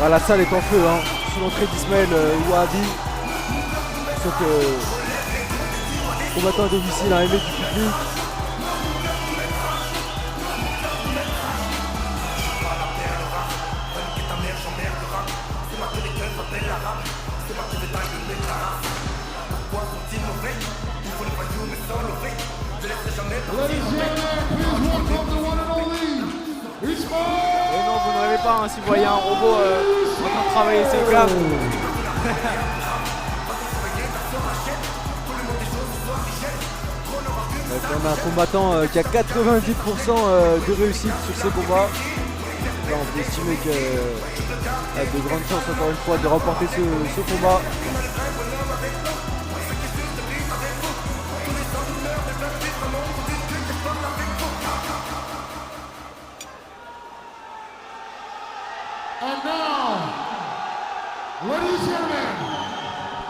La salle est en feu, hein. Sous l'entrée d'Ismaël Ouahabi. Ce combattant à domicile, un aimé du public. Et non, vous ne rêvez pas, hein, si vous voyez un robot en train de travailler ses gammes. On a un combattant qui a 90% de réussite sur ses combats. Là, on peut estimer qu'il a de grandes chances encore une fois de remporter ce combat. And now, ladies and gentlemen,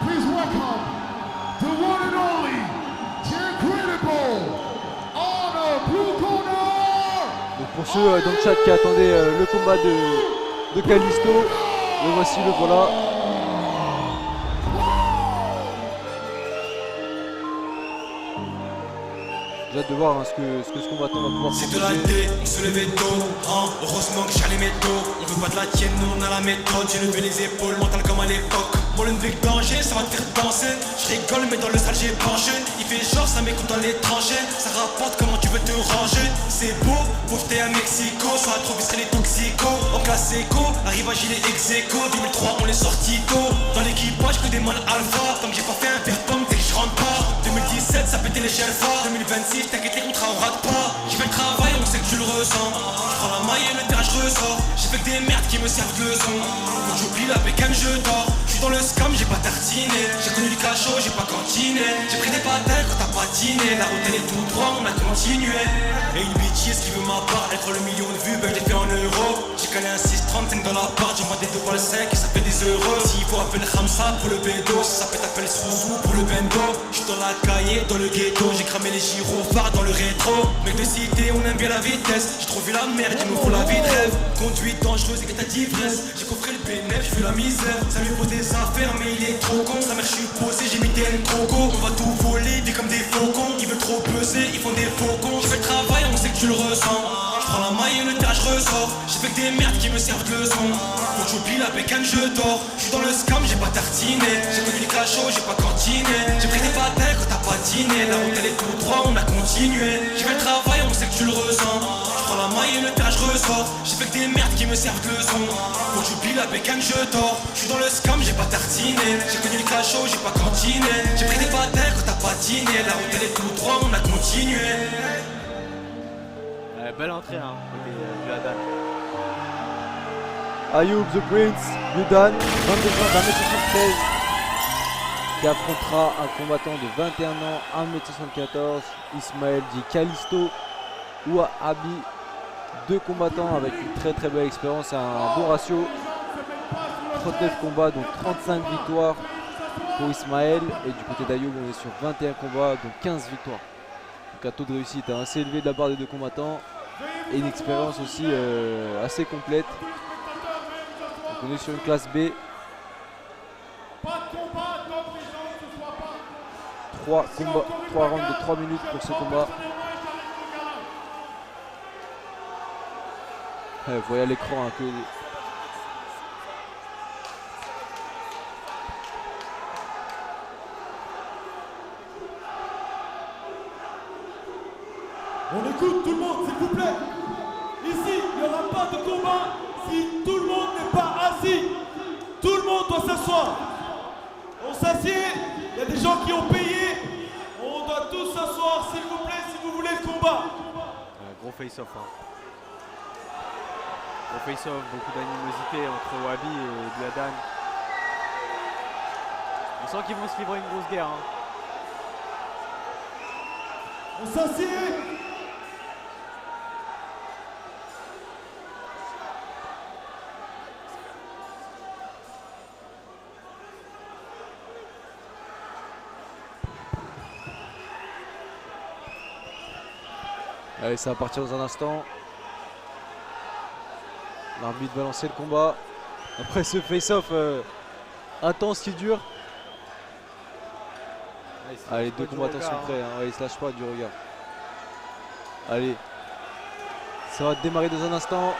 please welcome the one and only, the incredible, Honor Blue Corner. Donc pour ceux dans le chat qui attendaient le combat de Kalisto, le voici, le voilà. J'ai hâte de voir ce que ce combattant va pouvoir C'est proposer. de la D, on se levait tôt, hein. Heureusement que j'ai les métaux. On veut pas de la tienne, nous on a la méthode. J'ai levé les épaules, mental comme à l'époque. Mon lune de danger, ça va te faire danser. Je rigole mais dans le salle j'ai penché. Il fait genre ça m'écoute dans les tranchées. Ça rapporte, comment tu veux te ranger. C'est beau, t'es à Mexico. Ça a trop visé les toxicos. En classe éco, arrivage il est ex-éco. 2003 on est sorti tôt. Dans l'équipage que des mâles alpha. Tant que j'ai pas fait un verre pomme, dès que je rentre pas. 2017 ça pétait les chelfas. 2026 t'inquiète les contrats on rate pas. J'ai fait le travail, on sait que tu le ressens. Je prends la maille et le terrain je ressors. J'ai fait que des merdes qui me servent de leçon. Faut que j'oublie la bécane je dors. J'suis dans le scam, j'ai pas tartiné. J'ai connu du cachot, j'ai pas cantiné. J'ai pris des patins quand t'as patiné. La route elle est tout droit, on a continué. Et une bêtise qui veut ma part. Elle prend le million de vues, ben je l'ai fait en euros. J'ai calé un 6,35 dans la part. J'envoie des 2 balles 5 et ça fait des euros. S'il faut appeler Khamsa pour le bédo. Si ça fait t'appelles Souzou pour le bendo. J'suis dans la cahier, dans le ghetto. J'ai cramé les gyrophares dans le rétro. Mec de cité, on aime bien la vitesse. J'ai trop vu la merde, il nous faut la vie de rêve. Conduite dangereuse et état d'ivresse. J'ai coffré le bénéf, j'ai vu la misère. Ça lui pose des affaires, mais il est trop con. Sa mère, je suis posé, j'ai mis des croco. On va tout voler, des comme des faucons. Ils veulent trop peser, ils font des faucons. Je fais le travail, on sait que tu le ressens. Je prends la maille et le terrain, je ressors. J'ai fait que des merdes qui me servent de leçon. Faut que j'oublie la bécane, je dors. Je suis dans le scam, j'ai pas tartiné. J'ai connu les cachots, j'ai pas cantiné. J'ai pris des patins quand t'as patiné. La route elle est tout droit, on a continué. J'ai fait le travail, on sait que tu le ressens. Je prends la maille et le terrain, je ressors. J'ai fait que des merdes qui me servent de leçon. Faut que j'oublie la bécane, je dors. Je suis dans le scam, j'ai pas tartiné. J'ai connu les cachots, j'ai pas cantiné. J'ai pris des patins quand t'as patiné. La route elle est tout droit, on a continué. Belle entrée, hein, côté Yudan. Ayoub the Prince, Yudan, 22 ans, 1m73, qui affrontera un combattant de 21 ans, 1m74, Ismaël dit Kalisto Ouahabi. 2 combattants avec une très très belle expérience, un bon ratio. 39 combats, donc 35 victoires pour Ismaël. Et du côté d'Ayoub, on est sur 21 combats, donc 15 victoires. Donc un taux de réussite assez élevé de la part des 2 combattants. Et une expérience aussi assez complète. Donc on est sur une classe B. 3 rounds de 3 minutes pour ce combat. Vous voyez à l'écran hein, que on écoute tout le monde, s'il vous plaît. Ici, il n'y aura pas de combat si tout le monde n'est pas assis. Tout le monde doit s'asseoir. On s'assied, il y a des gens qui ont payé. On doit tous s'asseoir, s'il vous plaît, si vous voulez le combat. gros face-off. Hein. Gros face-off, beaucoup d'animosité entre Ouahabi et Yudan. On sent qu'ils vont se livrer une grosse guerre. Hein. On s'assied. Allez, ça va partir dans un instant. L'arbitre va lancer le combat. Après ce face-off intense qui dure. Allez, deux combattants sont prêts, hein. Ouais, ils se lâchent pas du regard. Allez, ça va démarrer dans un instant.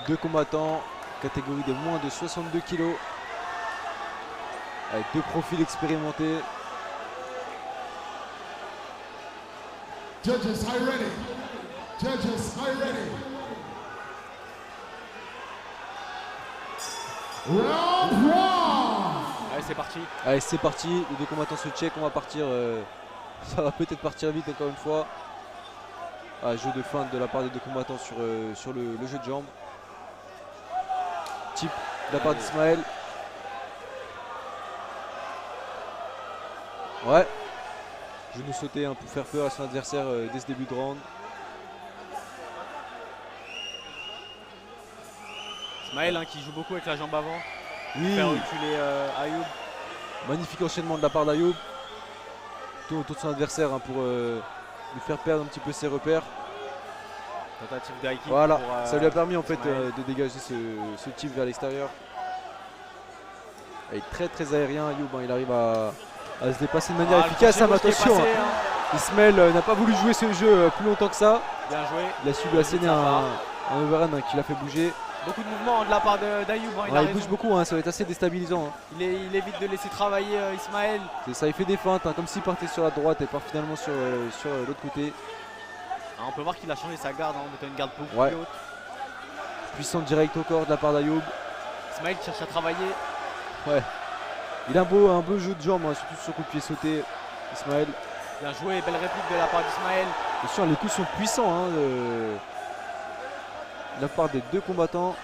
Deux combattants, catégorie de moins de 62 kg. Avec deux profils expérimentés. Judges, are you ready? Judges, are you ready? Round one! Allez, c'est parti. Allez, c'est parti. Les deux combattants se check. On va partir. Ça va peut-être partir vite encore une fois. Jeu de feinte de la part des deux combattants sur le jeu de jambes. Type de la part d'Ismaël. Ouais. Genou sauté pour faire peur à son adversaire dès ce début de round. Ismaël qui joue beaucoup avec la jambe avant. Oui. Faire reculer Ayoub. Magnifique enchaînement de la part d'Ayoub. Tout autour de son adversaire pour lui faire perdre un petit peu ses repères. Tentative d'high kick. Voilà, pour, ça lui a permis en fait Ismaël. de dégager ce type vers l'extérieur. Il est très très aérien Ayoub, il arrive à se dépasser de manière efficace, le mais crochet attention, gauche qui est passé, Ismaël n'a pas voulu jouer ce jeu plus longtemps que ça. Bien joué. Il a su lui asséner un overhand qui l'a fait bouger. Beaucoup de mouvements de la part d'Ayoub. Il bouge beaucoup, ça va être assez déstabilisant. Il évite de laisser travailler Ismaël. C'est ça, il fait des feintes, comme s'il partait sur la droite et part finalement sur l'autre côté. On peut voir qu'il a changé sa garde en mettant une garde beaucoup plus haute. Puissant direct au corps de la part d'Ayoub. Ismaël cherche à travailler. Ouais. Il a un beau jeu de jambes, surtout sur coup de pied sauté. Ismaël. Bien joué, belle réplique de la part d'Ismaël. Bien sûr, les coups sont puissants de la part des deux combattants.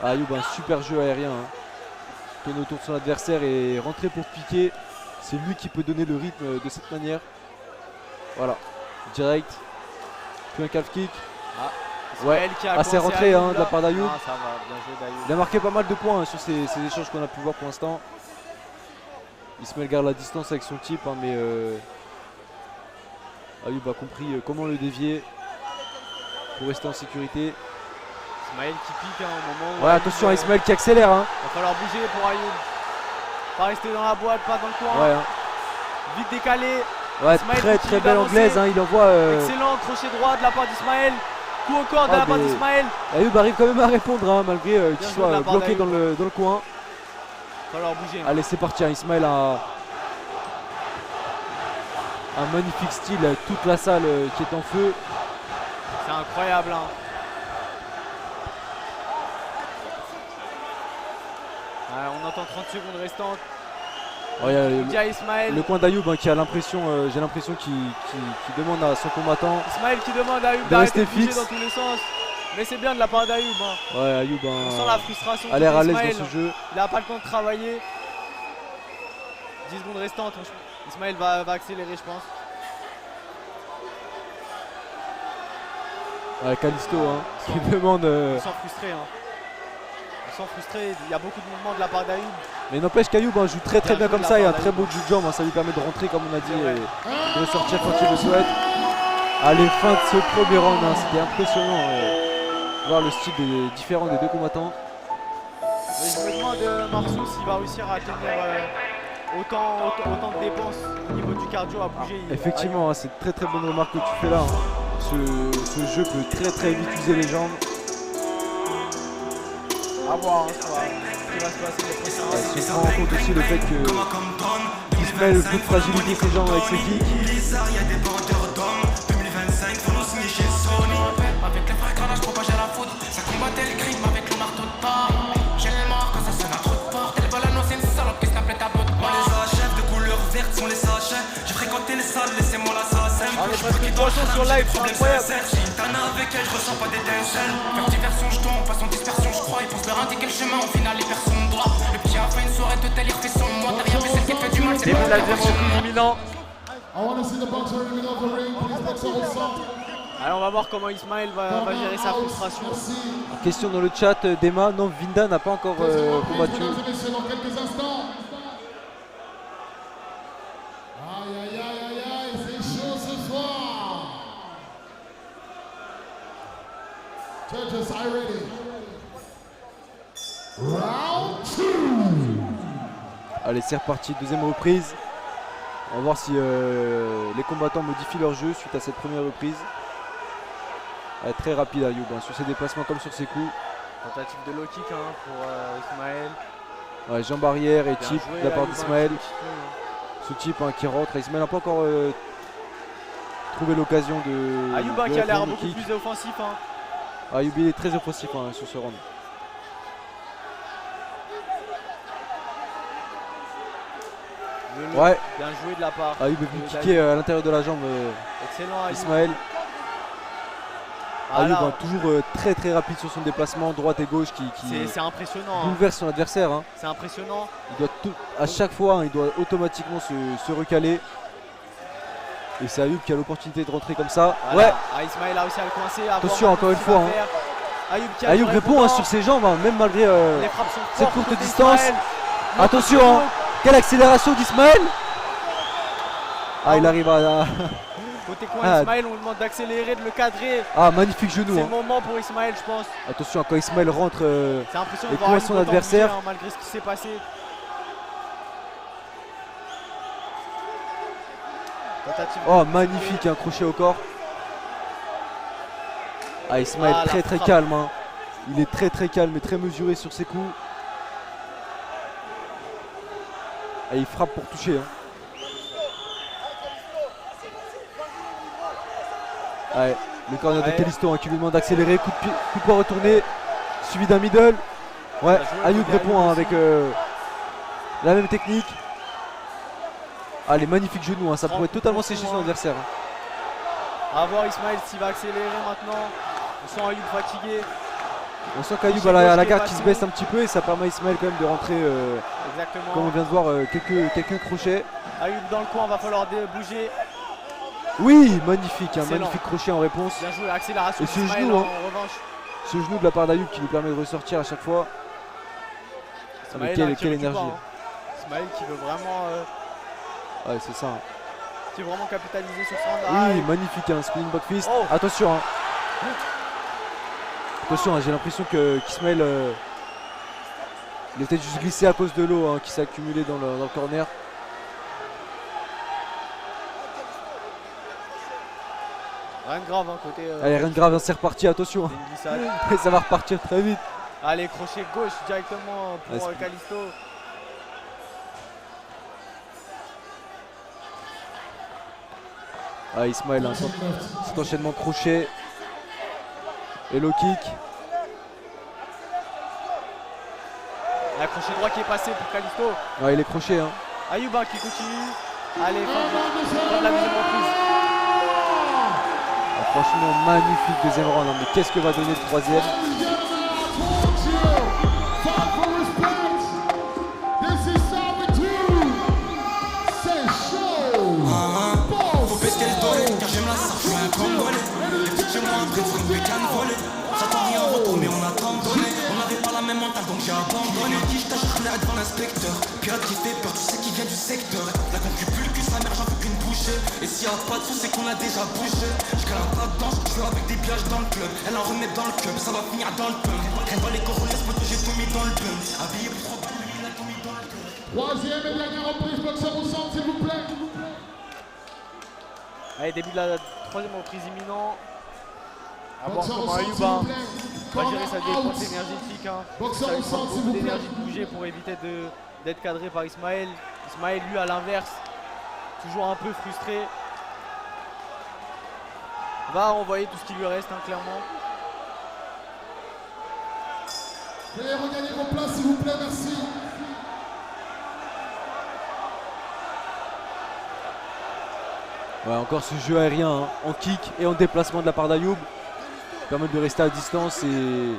Ayoub, un super jeu aérien. Tourner autour de son adversaire et rentrer pour piquer. C'est lui qui peut donner le rythme de cette manière. Voilà. Direct. Puis un calf kick. Ismaël qui a c'est rentré Ayoub, de la part d'Ayoub. Ça va, bien joué d'Ayoub. Il a marqué pas mal de points sur ces échanges qu'on a pu voir pour l'instant. Ismaël garde la distance avec son type, mais Ayoub a compris comment le dévier pour rester en sécurité. Ismaël qui pique au moment où. Attention à Ismaël qui accélère. Il va falloir bouger pour Ayoub. Pas rester dans la boîte, pas dans le coin. Vite décalé. Très très belle anglaise. Il envoie. Excellent crochet droit de la part d'Ismaël. Coup au corps de la part d'Ismaël. Ayoub arrive quand même à répondre malgré qu'il soit bloqué dans le coin. Il va falloir bouger. Allez, c'est parti. Ismaël a un magnifique style. Toute la salle qui est en feu. C'est incroyable. On entend 30 secondes restantes. Le coin d'Ayoub qui a l'impression, j'ai l'impression qu'il demande à son combattant. Ismaël qui demande à Ayoub de rester bouger fixe dans tous les sens. Mais c'est bien de la part d'Ayoub. Ayoub on sent la frustration. a l'air à l'aise dans ce jeu. Il n'a pas le temps de travailler. 10 secondes restantes. Ismaël va accélérer, je pense. Calisto qui demande. Ils sont frustrés. Ils sont frustrés. Il y a beaucoup de mouvements de la part d'Ayoub. Mais n'empêche qu'Ayoub joue très très bien comme ça. Il a un très beau jeu de jambes. Ça lui permet de rentrer, comme on a dit, et de ressortir quand il le souhaite. Allez, fin de ce premier round. C'était impressionnant. Voir le style différent des deux combattants. Je me demande Marceau s'il va réussir à tenir autant de dépenses au niveau du cardio à bouger. Effectivement, c'est une très très bonne remarque que tu fais là. Ce jeu peut très très vite user les jambes. À voir ce qui va se passer les prochains rounds. Il se rend compte aussi le fait que Ismaël veut fragiliser ses jambes avec ses kicks. Avec les frères quand je propageais la foudre. Ça combattait le crime avec le marteau de part. J'ai le mort quand ça sonne à trop de porte. Elle va l'annoncer une salope qui s'appelait ta botte. On les achève de couleur verte sont les sachets. J'ai fréquenté les salles, laissez-moi l'assassin. On est presque 300 sur live, c'est incroyable. J'ai une tana avec elle, je ressens pas d'étincelle. Faire diversion, je tombe, passe en dispersion, je crois. Ils pensent leur indiquer le chemin, au final, les personnes droit. Le petit a fait une soirée de tel, il refait son moi. Derrière, mais celle qui fait du mal, c'est Début de la deuxième imminent. I want to see the boxer in the middle of the ring. Please, boxer, hold Allez, on va voir comment Ismaël va gérer sa frustration. Question dans le chat d'Emma, non, Vinda n'a pas encore combattu. Mesdames et messieurs, dans quelques instants. Aïe, aïe, aïe, aïe, aïe, c'est chaud ce soir. Judges, are you ready? Round 2. Allez, c'est reparti, deuxième reprise. On va voir si les combattants modifient leur jeu suite à cette première reprise. Elle est très rapide Ayoub, hein, sur ses déplacements comme sur ses coups. Tentative de low kick hein, pour Ismaël. Ouais, jambe arrière et Bien chip joué, de la part Ayoub, d'Ismaël. hein, qui continue, hein. Ce type hein, qui rentre. Ismaël n'a pas encore trouvé l'occasion de. Ayoub de qui a l'air répondre au beaucoup kick. plus offensif. Hein. Ayoub il est très offensif hein, sur ce round. Ouais, Bien joué de la part. Ayoub est venu de kicker à l'intérieur de la jambe Excellent Ayoub. Ismaël. Ah, Ayoub là, hein, toujours très rapide sur son déplacement, droite et gauche qui c'est impressionnant. Hein. bouleverse son adversaire. Hein. C'est impressionnant. Il doit à chaque fois, hein, il doit automatiquement se recaler. Et c'est Ayoub qui a l'opportunité de rentrer comme ça. Voilà. Ouais, Ah, Ismaël a réussi à le coincer. à Attention, voir encore une ce qu'il fois, va hein. faire. Ayoub qui a Ayoub du répond hein, répondant. sur ses jambes, hein, même malgré Les frappes sont cette fortes courte côté distance. Ismaël. Attention, hein, quelle accélération d'Ismaël. Ah, il arrive à. Côté coin Ah. Ismaël, on lui demande d'accélérer, de le cadrer. Ah, magnifique genou. C'est Hein. le moment pour Ismaël, je pense. Attention, quand Ismaël rentre. C'est impressionnant Et de voir coince Ayoub son autant adversaire. bouger, hein, malgré ce qui s'est passé. Tentative de- Oh, magnifique, un crochet au corps. Ah, Ismaël Ah, la très frappe. calme. Hein. Il est très calme et très mesuré sur ses coups. Ah, il frappe pour toucher. Hein. Ouais, le corner Ouais. de Calisto hein, qui lui demande d'accélérer, coup de poing retourné, suivi d'un middle. Ouais, Bien joué, Ayoub côté répond Ayoub hein, aussi. avec la même technique. Ah, les magnifiques genoux, hein, ça pourrait totalement sécher son adversaire. Hein. À voir Ismaël s'il va accélérer maintenant. On sent Ayoub fatigué. On sent qu'Ayoub Crochet a la gauche garde qui qui est se passé. baisse un petit peu et ça permet à Ismaël quand même de rentrer, Exactement. comme on vient de voir, quelques crochets. Ayoub dans le coin, va falloir bouger. Oui, magnifique, un Excellent. magnifique crochet en réponse. Bien joué, accélération Et ce d'Ismaël genou, en hein. revanche. Ce genou de la part d'Ayoub qui lui permet de ressortir à chaque fois. Ah, mais Ismaël, quelle hein, qui recule énergie. pas, hein. Ismaël qui veut vraiment, Ouais, c'est ça. Hein. qui veut vraiment capitaliser sur son round. Oui, magnifique, un spinning back fist. Oh. Attention, hein. Attention, hein, j'ai l'impression qu'Ismaël il est peut-être juste glissé à cause de l'eau hein, qui s'est accumulée dans le corner. Rien de grave, hein, côté. Allez, rien de grave, hein, c'est reparti, attention. c'est une glissade. Et ça va repartir très vite. Allez, crochet gauche directement pour Ouais, c'est- Calisto. Ah, Ismaël, hein, cet enchaînement crochet et low kick. La crochet droit qui est passé pour Calisto. Ouais, il est crochet. Hein. Ayoub hein, qui continue. Allez, fin de la deuxième reprise. Ah, franchement, magnifique deuxième round. Hein, mais qu'est-ce que va donner le troisième? Faut pesquer le doré, car j'aime la sarre, je suis un congolais. Les petits chez moi après font une bécane volée. J'attends rien en retour, mais on a tant donné. On n'avait pas la même mentale, donc j'ai abandonné. Qui je tâche là devant l'inspecteur. Pirate qui fait peur, tu sais qui vient du secteur. La concu pue le cul, sa mère, j'en veux qu'une bouchée. Et s'il y a pas de sous, c'est qu'on a déjà bougé. J'cale un pas de danse, je avec des pièges dans le club. Elle en remet dans le club, ça va finir dans le punk. Crème pas les corolles, que j'ai tout mis dans le punk. Habillé pour trop bien, lui, il a tout mis dans le punk. Troisième et dernière reprise, boxeur au centre, s'il vous plaît. Allez, début de la troisième reprise imminent. À voir Boxeur au comment centre, Ayoub s'il hein, vous plaît. va gérer sa Corner défense out. énergétique. Hein. Boxeur Ça au lui prend centre, s'il beaucoup vous plaît. d'énergie de bouger pour éviter d'être cadré par Ismaël. Ismaël, lui, à l'inverse, toujours un peu frustré. Va envoyer tout ce qui lui reste, hein, clairement. Veuillez regagner vos places, s'il vous plaît, merci. Ouais, encore ce jeu aérien hein, en kick et en déplacement de la part d'Ayoub. Permet de rester à distance et.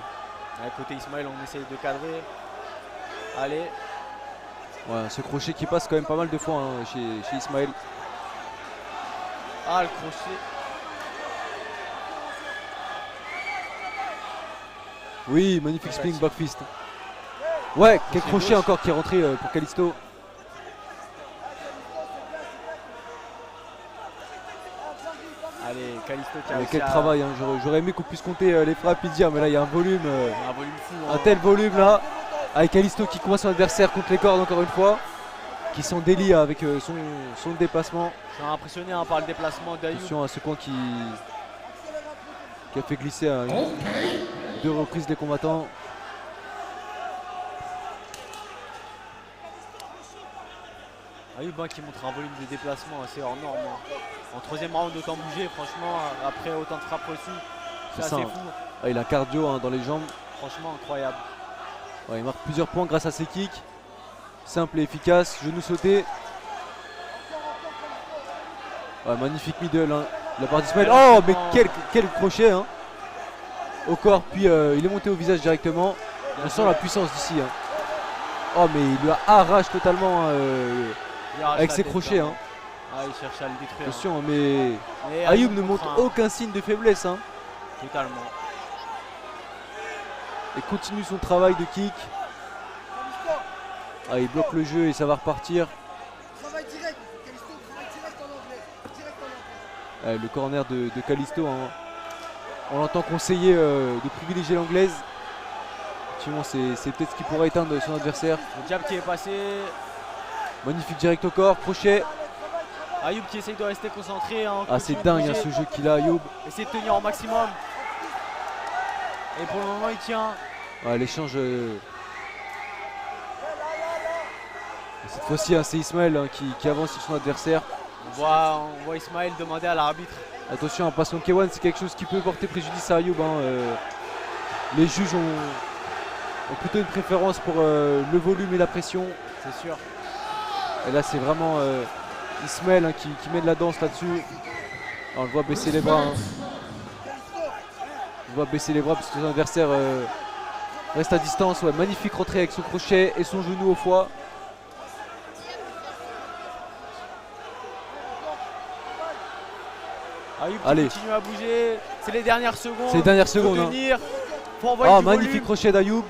À côté Ismaël, on essaye de cadrer. Allez, Ouais, ce crochet qui passe quand même pas mal de fois hein, chez Ismaël. ah le crochet. Oui, magnifique spinning back fist. Ouais, quel crochet gauche. encore qui est rentré pour Kalisto. Allez, Kalisto qui a Mais réussi quel à- travail, hein. J'aurais aimé qu'on puisse compter les frappes et dire, mais là il y a un volume, un volume fou. hein. un tel volume là. Avec Kalisto qui coince son adversaire contre les cordes encore une fois. Qui s'en délie avec son déplacement. Je suis impressionné hein, par le déplacement d'Ayoub. Attention à ce coin qui a fait glisser à deux reprises les combattants. Ayoub hein, qui montre un volume de déplacement assez hors norme. hein. En troisième round, autant bouger, franchement, après autant de frappes reçues, c'est C'est ça, assez hein. fou. Ah, il a un cardio hein, dans les jambes. Franchement, incroyable. Ouais, il marque plusieurs points grâce à ses kicks. Simple et efficace. Genou sauté. Ouais, magnifique middle. Hein. La part d'Ismaël. Oh, mais quel crochet. Hein. Au corps, puis il est monté au visage directement. On sent la puissance d'ici. Hein. Oh, mais il lui arrache totalement Il arrache avec la ses tête, crochets. là. Hein. Ah, il cherche à le détruire. Attention, hein, mais Mais Ayoub ne montre montre aucun signe de faiblesse. Hein. Totalement. Et continue son travail de kick. Ah, il bloque le jeu et ça va repartir. Travail direct, Kalisto, travail direct en anglais. Direct en anglais. Le corner de Kalisto. Hein. On l'entend conseiller de privilégier l'anglaise. Effectivement, c'est peut-être ce qui pourrait éteindre son adversaire. Le jab qui est passé. Magnifique direct au corps, crochet. Ayoub qui essaye de rester concentré. Hein, Ah, c'est continue de dingue hein, bouger, ce jeu qu'il a, Ayoub. essayer de tenir au maximum. Et pour le moment, il tient. Ah, l'échange. Cette fois-ci, hein, c'est Ismaël hein, qui avance sur son adversaire. On voit Ismaël demander à l'arbitre. Attention, un passe en K1, c'est quelque chose qui peut porter préjudice à Ayoub. Hein, les juges ont plutôt une préférence pour le volume et la pression. C'est sûr. Et là, c'est vraiment Ismaël hein, qui met de la danse là-dessus. On le voit baisser les bras. Hein. On le voit baisser les bras parce que son adversaire reste à distance. Ouais, magnifique rentrée avec son crochet et son genou au foie. Ayoub qui Allez. continue à bouger. C'est les dernières secondes. C'est les dernières Faut secondes. Hein. tenir. Faut envoyer Ah, du magnifique volume. crochet d'Ayoub.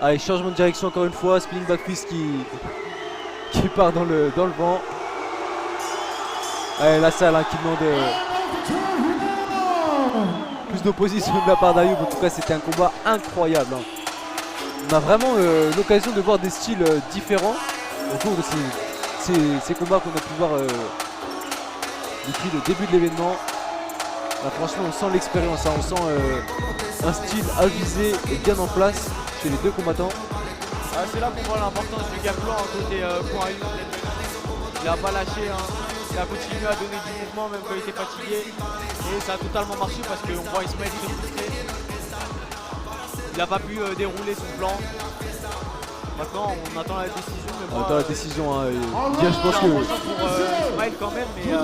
Allez, changement de direction encore une fois. Spinning back fist qui part dans le vent. Allez, la salle hein, qui demande plus d'opposition de la part d'Ayoub. En tout cas, c'était un combat incroyable. Hein. On a vraiment l'occasion de voir des styles différents au cours de ces combats qu'on a pu voir depuis le début de l'événement. Là, franchement, on sent l'expérience, hein. On sent un style avisé et bien en place chez les deux combattants. Ah, c'est là qu'on voit l'importance du gap blanc côté pour Ayoub. Il n'a pas lâché, hein. Il a continué à donner du mouvement même quand il était fatigué. Et ça a totalement marché parce qu'on voit Ismaël se frustrer. Il n'a pas pu dérouler son plan. Maintenant on attend la décision. Mais On moi, attend la décision. Hein, je pense que. pour Ismaël quand même, mais ça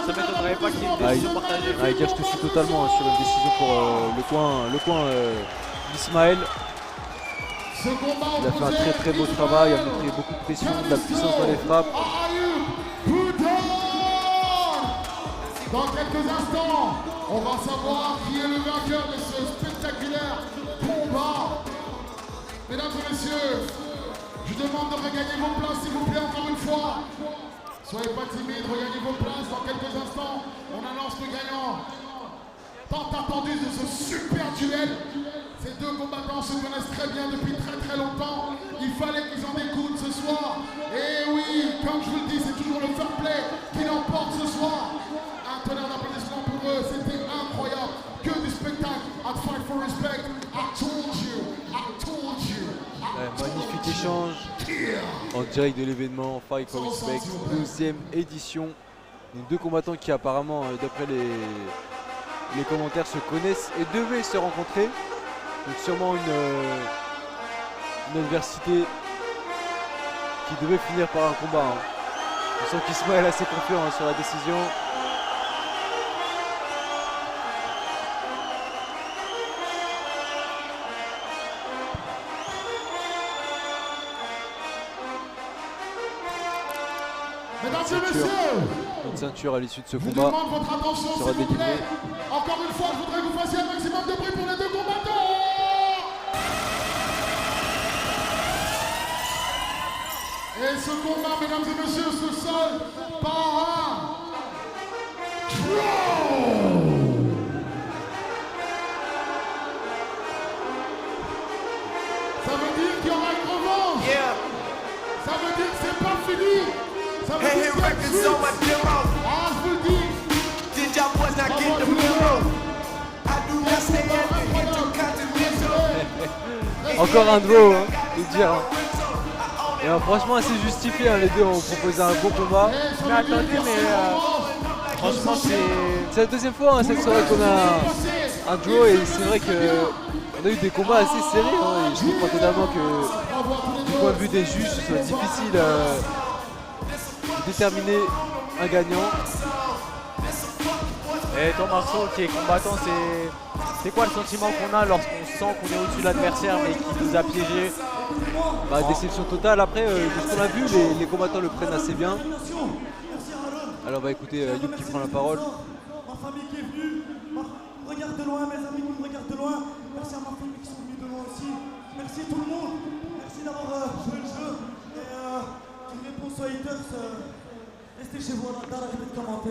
m'étonnerait pas qu'il y ait une décision partagée. Ah, je te suis totalement hein, sur une décision pour le coin d'Ismaël. Ce combat Il a fait un très beau travail, il a montré beaucoup de pression, de la puissance dans les frappes. Dans quelques instants, on va savoir qui est le vainqueur de ce spectaculaire combat. Mesdames et messieurs, je demande de regagner vos places s'il vous plaît encore une fois. Soyez pas timides, regagnez vos places. Dans quelques instants, on annonce le gagnant. Tant attendu de ce super duel. Ces deux combattants se connaissent très bien depuis très longtemps. Il fallait qu'ils en écoutent ce soir. Et oui, comme je vous le dis, c'est toujours le fair play qui l'emporte ce soir. Un tonnerre d'applaudissements pour eux, c'était incroyable. Que du spectacle. At Fight for Respect, I told you, I told you. Magnifique échange en direct de l'événement Fight for Respect, 12e édition. Les deux combattants qui apparemment, d'après les commentaires, se connaissent et devaient se rencontrer. Donc sûrement une adversité qui devait finir par un combat. Hein. On sent qu'Ismaël est assez confiant hein, sur la décision. Mesdames et messieurs, Une ceinture à l'issue de ce je vous combat. demande votre attention sera s'il vous plaît. délivré. Encore une fois, je voudrais que vous fassiez un maximum de bruit pour les deux combattants. Et ce combat, mesdames et messieurs, se solde par un draw. Ça veut dire qu'il y aura une revanche. Ça veut dire que c'est pas fini. Ça veut dire qu'il y a une suite. Ah, je vous le dis. Encore un draw, hein, faut dire. Hein. Et franchement assez justifié, hein, les deux ont proposé un beau combat. Mais attendez, mais franchement C'est la deuxième fois hein, cette soirée qu'on a un draw et c'est vrai qu'on a eu des combats assez serrés. Hein, et je comprends totalement que du point de vue des juges, ce soit difficile de déterminer un gagnant. Et ton Marceau qui est combattant, c'est quoi le sentiment qu'on a lorsqu'on sent qu'on est au-dessus de l'adversaire mais qu'il nous a piégé? Bah, déception totale. Après, de ce qu'on a vu, les combattants le prennent assez bien. Alors on va écouter Youb qui prend la parole. Ma famille qui est venue, regarde de loin, mes amis qui me regardent de loin. Merci à ma famille qui sont venus de loin aussi. Merci tout le monde. Merci d'avoir joué le jeu. Et une réponse aux haters, restez chez vous, arrêtez de commenter.